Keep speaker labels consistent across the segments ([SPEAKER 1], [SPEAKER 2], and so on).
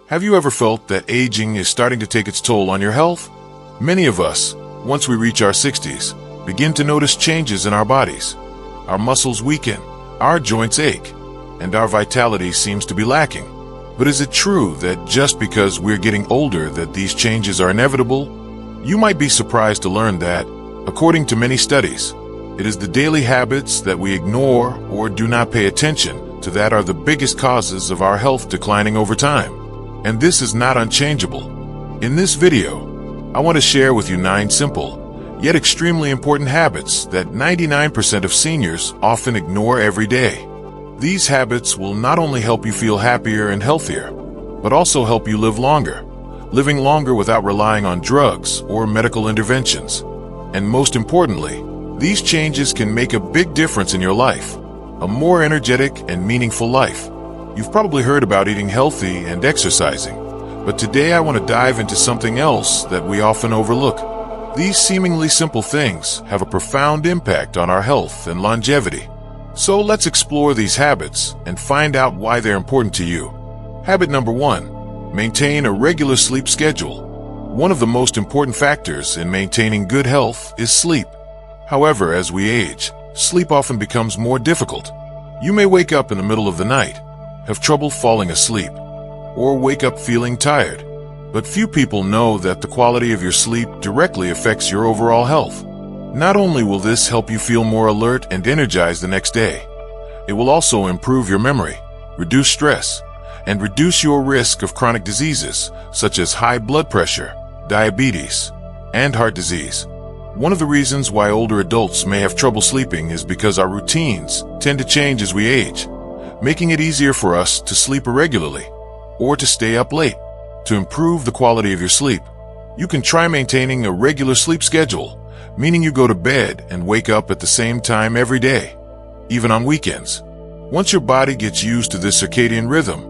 [SPEAKER 1] Have you ever felt that aging is starting to take its toll on your health? Many of us, once we reach our 60s, begin to notice changes in our bodies. Our muscles weaken, our joints ache, and our vitality seems to be lacking. But is it true that just because we're getting older that these changes are inevitable? You might be surprised to learn that, according to many studies, it is the daily habits that we ignore or do not pay attention to that are the biggest causes of our health declining over time. And this is not unchangeable. In this video, I want to share with you 9 simple, yet extremely important habits that 99% of seniors often ignore every day. These habits will not only help you feel happier and healthier, but also help you live longer, living longer without relying on drugs or medical interventions. And most importantly, these changes can make a big difference in your life, a more energetic and meaningful life. You've probably heard about eating healthy and exercising, but today I want to dive into something else that we often overlook. These seemingly simple things have a profound impact on our health and longevity. So let's explore these habits and find out why they're important to you. Habit number 1, maintain a regular sleep schedule. One of the most important factors in maintaining good health is sleep. However, as we age, sleep often becomes more difficult. You may wake up in the middle of the night, have trouble falling asleep, or wake up feeling tired. But few people know that the quality of your sleep directly affects your overall health. Not only will this help you feel more alert and energized the next day, it will also improve your memory, reduce stress, and reduce your risk of chronic diseases such as high blood pressure, diabetes, and heart disease. One of the reasons why older adults may have trouble sleeping is because our routines tend to change as we age, making it easier for us to sleep irregularly or to stay up late. To improve the quality of your sleep, you can try maintaining a regular sleep schedule, meaning you go to bed and wake up at the same time every day, even on weekends. Once your body gets used to this circadian rhythm,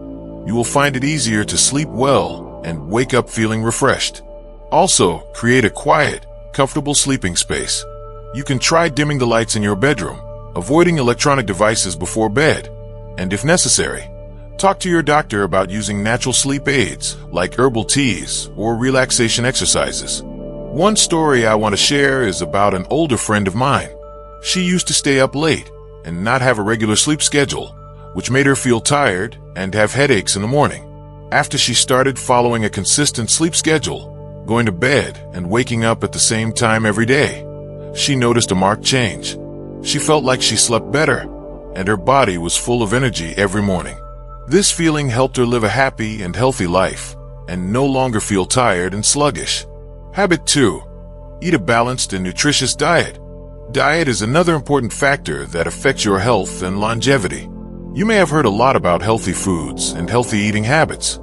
[SPEAKER 1] you will find it easier to sleep well and wake up feeling refreshed. Also, create a quiet, comfortable sleeping space. You can try dimming the lights in your bedroom, avoiding electronic devices before bed, and if necessary, talk to your doctor about using natural sleep aids like herbal teas or relaxation exercises. One story I want to share is about an older friend of mine. She used to stay up late and not have a regular sleep schedule, which made her feel tired and have headaches in the morning. After she started following a consistent sleep schedule, going to bed and waking up at the same time every day, she noticed a marked change. She felt like she slept better, and her body was full of energy every morning. This feeling helped her live a happy and healthy life, and no longer feel tired and sluggish. Habit 2, eat a balanced and nutritious diet. Diet is another important factor that affects your health and longevity. You may have heard a lot about healthy foods and healthy eating habits.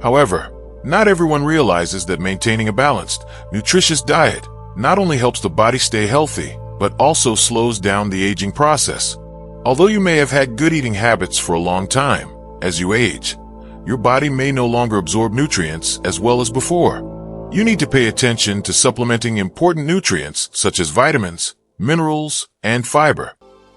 [SPEAKER 1] However, not everyone realizes that maintaining a balanced, nutritious diet not only helps the body stay healthy, but also slows down the aging process. Although you may have had good eating habits for a long time, as you age, your body may no longer absorb nutrients as well as before. You need to pay attention to supplementing important nutrients such as vitamins, minerals, and fiber.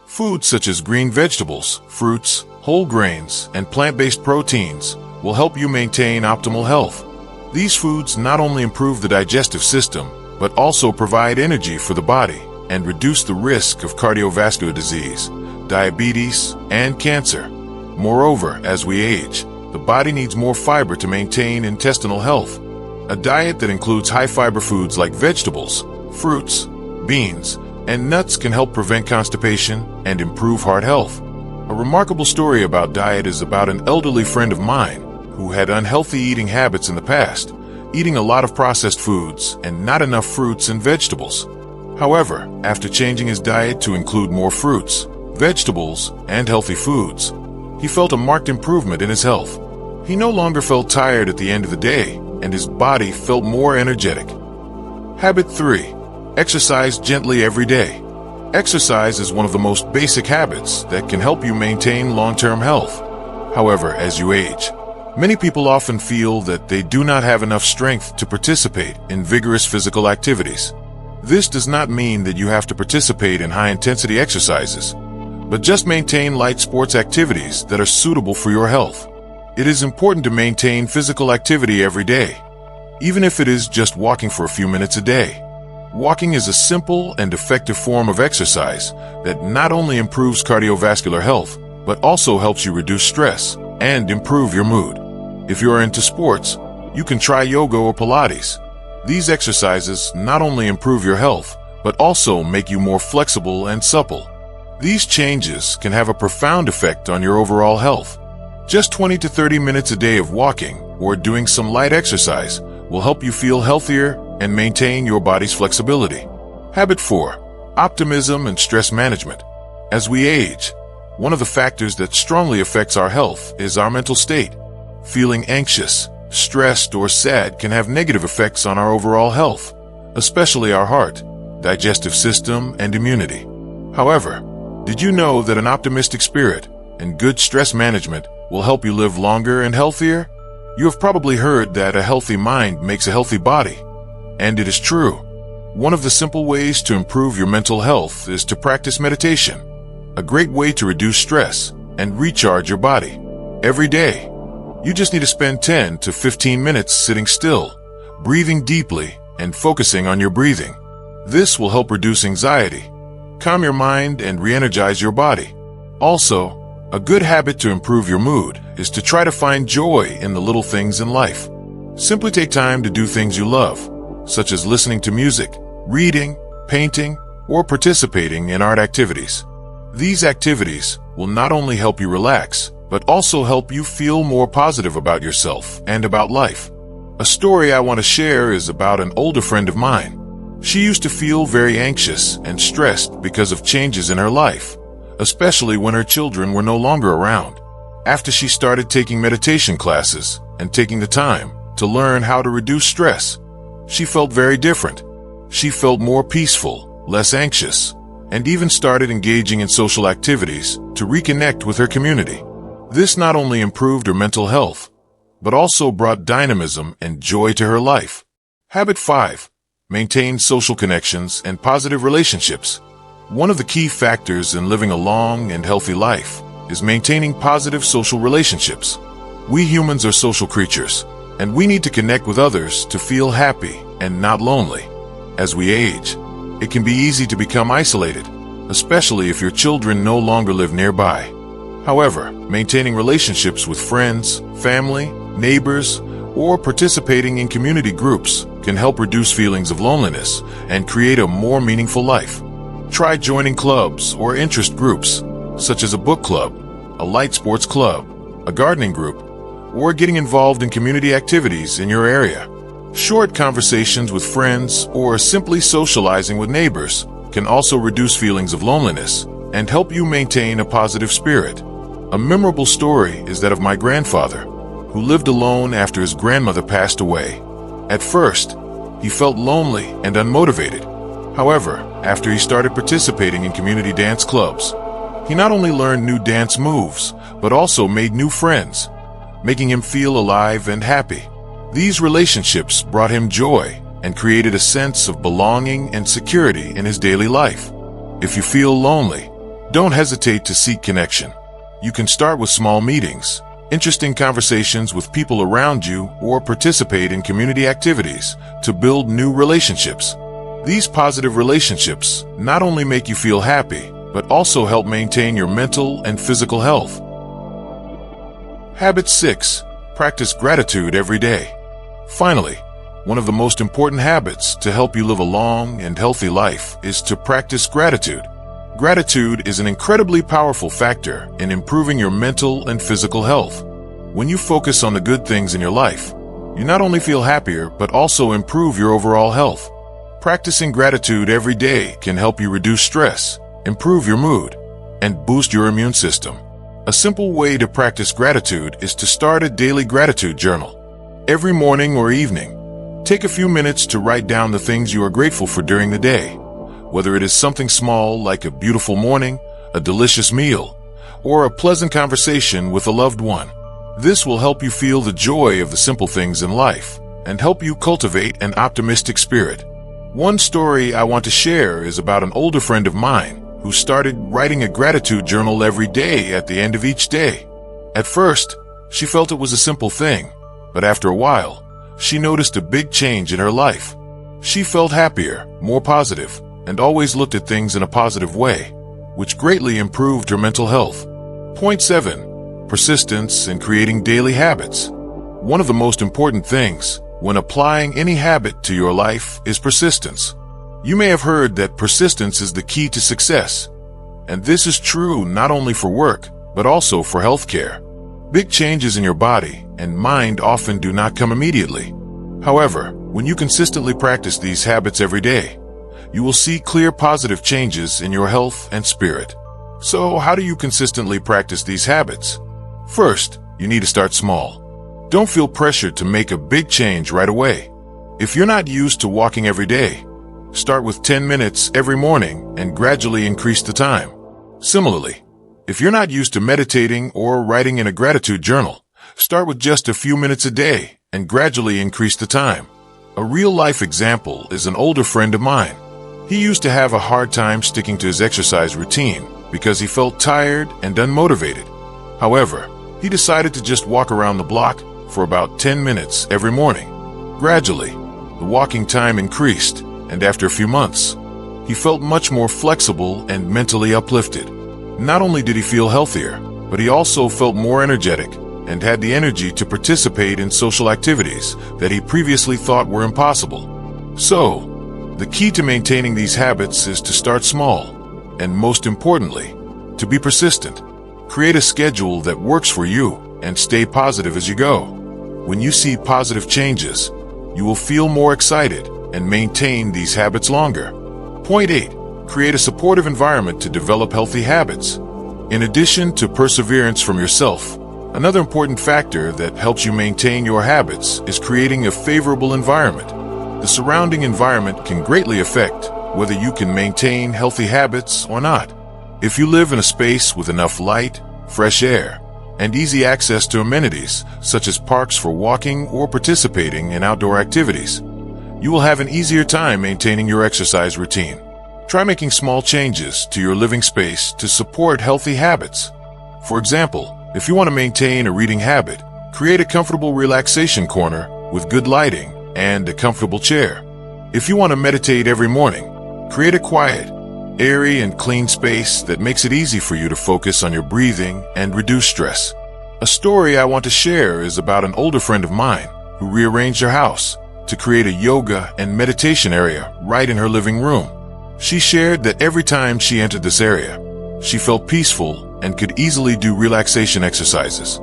[SPEAKER 1] Foods such as green vegetables, fruits, whole grains, and plant-based proteins will help you maintain optimal health. These foods not only improve the digestive system, but also provide energy for the body and reduce the risk of cardiovascular disease, diabetes, and cancer. Moreover, as we age, the body needs more fiber to maintain intestinal health. A diet that includes high-fiber foods like vegetables, fruits, beans, and nuts can help prevent constipation and improve heart health. A remarkable story about diet is about an elderly friend of mine who had unhealthy eating habits in the past, eating a lot of processed foods and not enough fruits and vegetables. However, after changing his diet to include more fruits, vegetables, and healthy foods, he felt a marked improvement in his health. He no longer felt tired at the end of the day, and his body felt more energetic. Habit 3. Exercise gently every day. Exercise is one of the most basic habits that can help you maintain long-term health. However, as you age, many people often feel that they do not have enough strength to participate in vigorous physical activities. This does not mean that you have to participate in high-intensity exercises, but just maintain light sports activities that are suitable for your health. It is important to maintain physical activity every day, even if it is just walking for a few minutes a day. Walking is a simple and effective form of exercise that not only improves cardiovascular health, but also helps you reduce stress and improve your mood. If you are into sports, you can try yoga or Pilates. These exercises not only improve your health, but also make you more flexible and supple. These changes can have a profound effect on your overall health. Just 20 to 30 minutes a day of walking or doing some light exercise will help you feel healthier and maintain your body's flexibility. Habit 4. Optimism and stress management. As we age, one of the factors that strongly affects our health is our mental state. Feeling anxious, stressed, or sad can have negative effects on our overall health, especially our heart, digestive system, and immunity. However, did you know that an optimistic spirit and good stress management will help you live longer and healthier? You have probably heard that a healthy mind makes a healthy body, and it is true. One of the simple ways to improve your mental health is to practice meditation, a great way to reduce stress and recharge your body. Every day, you just need to spend 10 to 15 minutes sitting still, breathing deeply, and focusing on your breathing. This will help reduce anxiety, calm your mind, and re-energize your body. Also, a good habit to improve your mood is to try to find joy in the little things in life. Simply take time to do things you love, such as listening to music, reading, painting, or participating in art activities. These activities will not only help you relax, but also help you feel more positive about yourself and about life. A story I want to share is about an older friend of mine. She used to feel very anxious and stressed because of changes in her life, especially when her children were no longer around. After she started taking meditation classes and taking the time to learn how to reduce stress, she felt very different. She felt more peaceful, less anxious, and even started engaging in social activities to reconnect with her community. This not only improved her mental health, but also brought dynamism and joy to her life. Habit 5. Maintain social connections and positive relationships. One of the key factors in living a long and healthy life is maintaining positive social relationships. We humans are social creatures, and we need to connect with others to feel happy and not lonely. As we age, it can be easy to become isolated, especially if your children no longer live nearby. However, maintaining relationships with friends, family, neighbors, or participating in community groups can help reduce feelings of loneliness and create a more meaningful life. Try joining clubs or interest groups, such as a book club, a light sports club, a gardening group, or getting involved in community activities in your area. Short conversations with friends or simply socializing with neighbors can also reduce feelings of loneliness and help you maintain a positive spirit. A memorable story is that of my grandfather, who lived alone after his grandmother passed away. At first, he felt lonely and unmotivated. However, after he started participating in community dance clubs, he not only learned new dance moves, but also made new friends, making him feel alive and happy. These relationships brought him joy and created a sense of belonging and security in his daily life. If you feel lonely, don't hesitate to seek connection. You can start with small meetings, interesting conversations with people around you, or participate in community activities to build new relationships. These positive relationships not only make you feel happy, but also help maintain your mental and physical health. Habit 6. Practice gratitude every day. Finally, one of the most important habits to help you live a long and healthy life is to practice gratitude. Gratitude is an incredibly powerful factor in improving your mental and physical health. When you focus on the good things in your life, you not only feel happier, but also improve your overall health. Practicing gratitude every day can help you reduce stress, improve your mood, and boost your immune system. A simple way to practice gratitude is to start a daily gratitude journal. Every morning or evening, take a few minutes to write down the things you are grateful for during the day. Whether it is something small like a beautiful morning, a delicious meal, or a pleasant conversation with a loved one. This will help you feel the joy of the simple things in life and help you cultivate an optimistic spirit. One story I want to share is about an older friend of mine who started writing a gratitude journal every day at the end of each day. At first, She felt it was a simple thing, but after a while, she noticed a big change in her life. She felt happier, more positive, and always looked at things in a positive way, which greatly improved her mental health. Point 7. Persistence in creating daily habits. One of the most important things when applying any habit to your life is persistence. You may have heard that persistence is the key to success, and this is true not only for work, but also for healthcare. Big changes in your body and mind often do not come immediately. However, when you consistently practice these habits every day, you will see clear positive changes in your health and spirit. So, how do you consistently practice these habits? First, you need to start small. Don't feel pressured to make a big change right away. If you're not used to walking every day, start with 10 minutes every morning and gradually increase the time. Similarly, if you're not used to meditating or writing in a gratitude journal, start with just a few minutes a day and gradually increase the time. A real-life example is an older friend of mine. He used to have a hard time sticking to his exercise routine because he felt tired and unmotivated. However, he decided to just walk around the block for about 10 minutes every morning. Gradually, the walking time increased, and after a few months, he felt much more flexible and mentally uplifted. Not only did he feel healthier, but he also felt more energetic and had the energy to participate in social activities that he previously thought were impossible. So, the key to maintaining these habits is to start small, and most importantly, to be persistent. Create a schedule that works for you and stay positive as you go. When you see positive changes, you will feel more excited and maintain these habits longer. Point 8. Create a supportive environment to develop healthy habits. In addition to perseverance from yourself, another important factor that helps you maintain your habits is creating a favorable environment. The surrounding environment can greatly affect whether you can maintain healthy habits or not. If you live in a space with enough light, fresh air, and easy access to amenities, such as parks for walking or participating in outdoor activities, you will have an easier time maintaining your exercise routine. Try making small changes to your living space to support healthy habits. For example, if you want to maintain a reading habit, create a comfortable relaxation corner with good lighting and a comfortable chair. If you want to meditate every morning, create a quiet, airy and clean space that makes it easy for you to focus on your breathing and reduce stress. A story I want to share is about an older friend of mine who rearranged her house to create a yoga and meditation area right in her living room. She shared that every time she entered this area, she felt peaceful and could easily do relaxation exercises.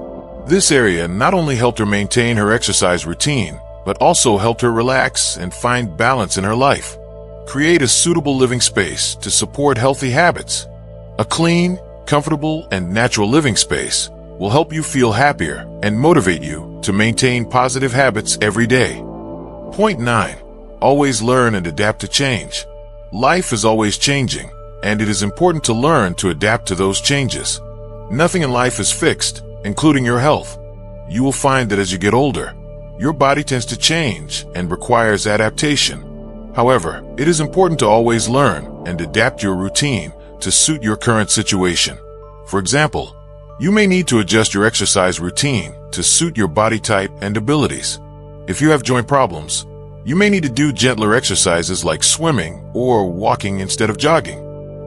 [SPEAKER 1] This area not only helped her maintain her exercise routine, but also helped her relax and find balance in her life. Create a suitable living space to support healthy habits. A clean, comfortable, and natural living space will help you feel happier and motivate you to maintain positive habits every day. Point 9. Always learn and adapt to change. Life is always changing, and it is important to learn to adapt to those changes. Nothing in life is fixed, including your health. You will find that as you get older, your body tends to change and requires adaptation. However, it is important to always learn and adapt your routine to suit your current situation. For example, you may need to adjust your exercise routine to suit your body type and abilities. If you have joint problems, you may need to do gentler exercises like swimming or walking instead of jogging.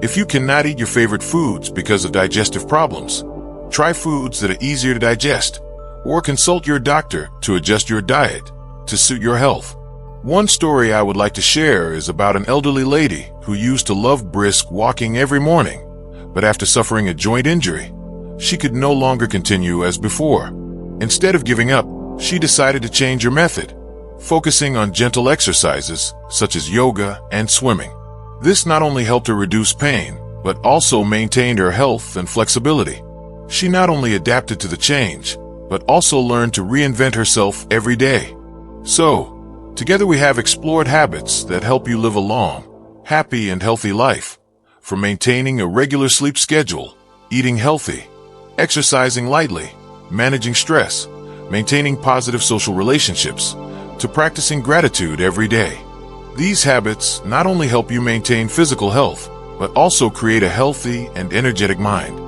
[SPEAKER 1] If you cannot eat your favorite foods because of digestive problems, try foods that are easier to digest, or consult your doctor to adjust your diet to suit your health. One story I would like to share is about an elderly lady who used to love brisk walking every morning, but after suffering a joint injury, she could no longer continue as before. Instead of giving up, she decided to change her method, focusing on gentle exercises such as yoga and swimming. This not only helped her reduce pain, but also maintained her health and flexibility. She not only adapted to the change, but also learned to reinvent herself every day. So, together we have explored habits that help you live a long, happy and healthy life. From maintaining a regular sleep schedule, eating healthy, exercising lightly, managing stress, maintaining positive social relationships, to practicing gratitude every day. These habits not only help you maintain physical health, but also create a healthy and energetic mind.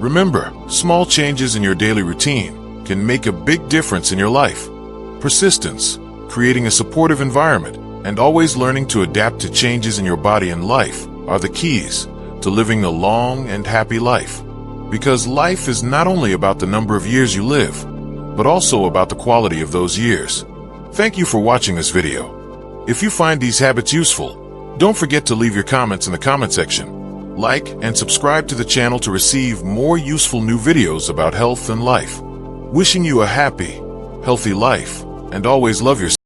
[SPEAKER 1] Remember, small changes in your daily routine can make a big difference in your life. Persistence, creating a supportive environment, and always learning to adapt to changes in your body and life are the keys to living a long and happy life. Because life is not only about the number of years you live, but also about the quality of those years. Thank you for watching this video. If you find these habits useful, don't forget to leave your comments in the comment section. Like and subscribe to the channel to receive more useful new videos about health and life. Wishing you a happy, healthy life, and always love yourself.